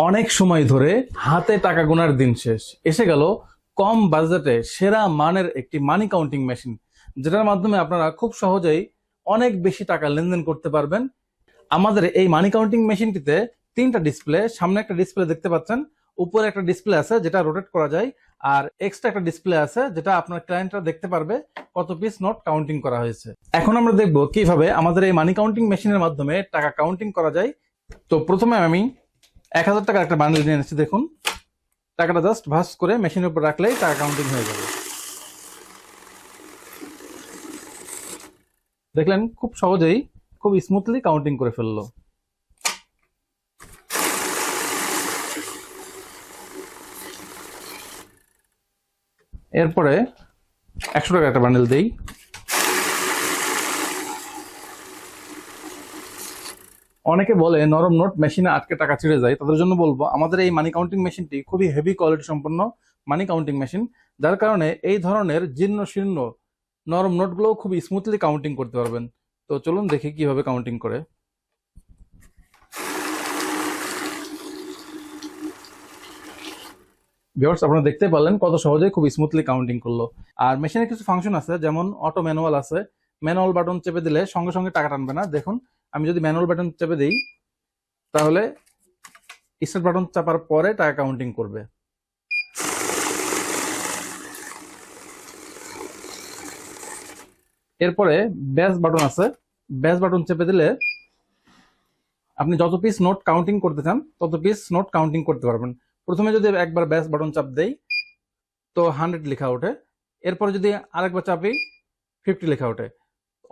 অনেক সময় ধরে হাতে টাকা গোনার দিন শেষ, এসে গেল কম বাজেটে সেরা মানের একটি মানি কাউন্টিং মেশিন, যেটার মাধ্যমে আপনারা খুব সহজেই অনেক বেশি টাকা লেনদেন করতে পারবেন। আমাদের এই মানি কাউন্টিং মেশিনটিতে তিনটা ডিসপ্লে, সামনে একটা ডিসপ্লে দেখতে পাচ্ছেন, উপরে একটা ডিসপ্লে আছে যেটা রোটেট করা যায়, আর এক্সট্রা একটা ডিসপ্লে আছে যেটা আপনার ক্লায়েন্টরা দেখতে পারবে কত পিস নোট কাউন্টিং করা হয়েছে। এখন আমরা দেখব কিভাবে আমাদের এই মানি কাউন্টিং মেশিনের মাধ্যমে টাকা কাউন্টিং করা যায়। তো প্রথমে আমি 1000 টাকার একটা বান্ডেল নিয়ে এনেছি। দেখুন, টাকাটা জাস্ট ভাঁজ করে মেশিনের উপর রাখলেই টাকা কাউন্টিং হয়ে যাবে। দেখলেন, খুব সহজেই খুব স্মুথলি কাউন্টিং করে ফেললো। এরপরে 100 টাকার একটা বান্ডেল দেই। অনেকে বলে নরম নোট মেশিনে আটকে টাকা ছিঁড়ে যায়, তাদের জন্য বলবো আমাদের এই মানি কাউন্টিং মেশিনটি খুবই হেভি কোয়ালিটি সম্পন্ন মানি কাউন্টিং মেশিন, যার কারণে এই ধরনের জীর্ণ শীর্ণ নরম নোটগুলো খুব স্মুথলি কাউন্টিং করতে পারবেন। তো চলুন দেখি কিভাবে কাউন্টিং করে। ভিউয়ার্স, আপনারা দেখতে পারলেন কত সহজে খুব স্মুথলি কাউন্টিং করলো। আর মেশিনে কিছু ফাংশন আছে, যেমন অটো ম্যানুয়াল আছে। ম্যানুয়াল বাটন চেপে দিলে সঙ্গে সঙ্গে টাকা টানবে না। দেখুন, আমি যদি ম্যানুয়াল বাটন চেপে দিই তাহলে স্টার্ট বাটন চাপার পরে টাকা কাউন্টিং করবে। এরপরে ব্যাস বাটন আছে, ব্যাস বাটন চেপে দিলে আপনি যত পিস নোট কাউন্টিং করতে চান তত পিস নোট কাউন্টিং করতে পারবেন। প্রথমে যদি একবার ব্যাস বাটন চাপ দেই তো 100 লেখা ওঠে, এরপরে যদি আরেকবার চাপি 50 লেখা ওঠে।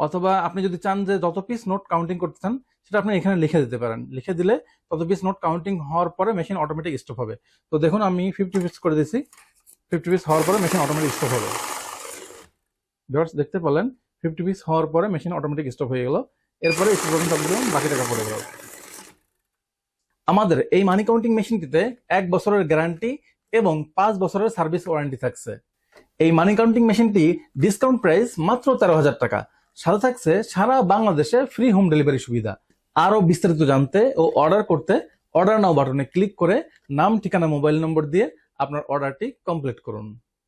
অথবা আপনি যদি চান যে যত পিস নোট কাউন্টিং করতে চান সেটা আপনি এখানে লিখে দিতে পারেন। লিখে দিলে তত পিস নোট কাউন্টিং হওয়ার পরে মেশিন অটোমেটিক স্টপ হবে। তো দেখুন, আমি 50 পিস করে দিয়েছি। 50 পিস হওয়ার পরে মেশিন অটোমেটিক স্টপ হবে। ভিউয়ার্স, দেখতে পেলেন 50 পিস হওয়ার পরে মেশিন অটোমেটিক স্টপ হয়ে গেল। এরপরে স্টপ বাটন চাপ দিলাম, বাকি টাকা পড়ে গেল। আমাদের এই মানি কাউন্টিং মেশিনটিতে 1 বছরের গ্যারান্টি এবং 5 বছরের সার্ভিস ওয়ারেন্টি থাকছে। এই মানি কাউন্টিং মেশিনটি ডিসকাউন্ট প্রাইস মাত্র 13,000 টাকা, সাথে থাকছে সারা বাংলাদেশে ফ্রি হোম ডেলিভারি সুবিধা। আরো বিস্তারিত জানতে ও অর্ডার করতে অর্ডার নাও বাটনে ক্লিক করে নাম, ঠিকানা, মোবাইল নম্বর দিয়ে আপনার অর্ডারটি কমপ্লিট করুন।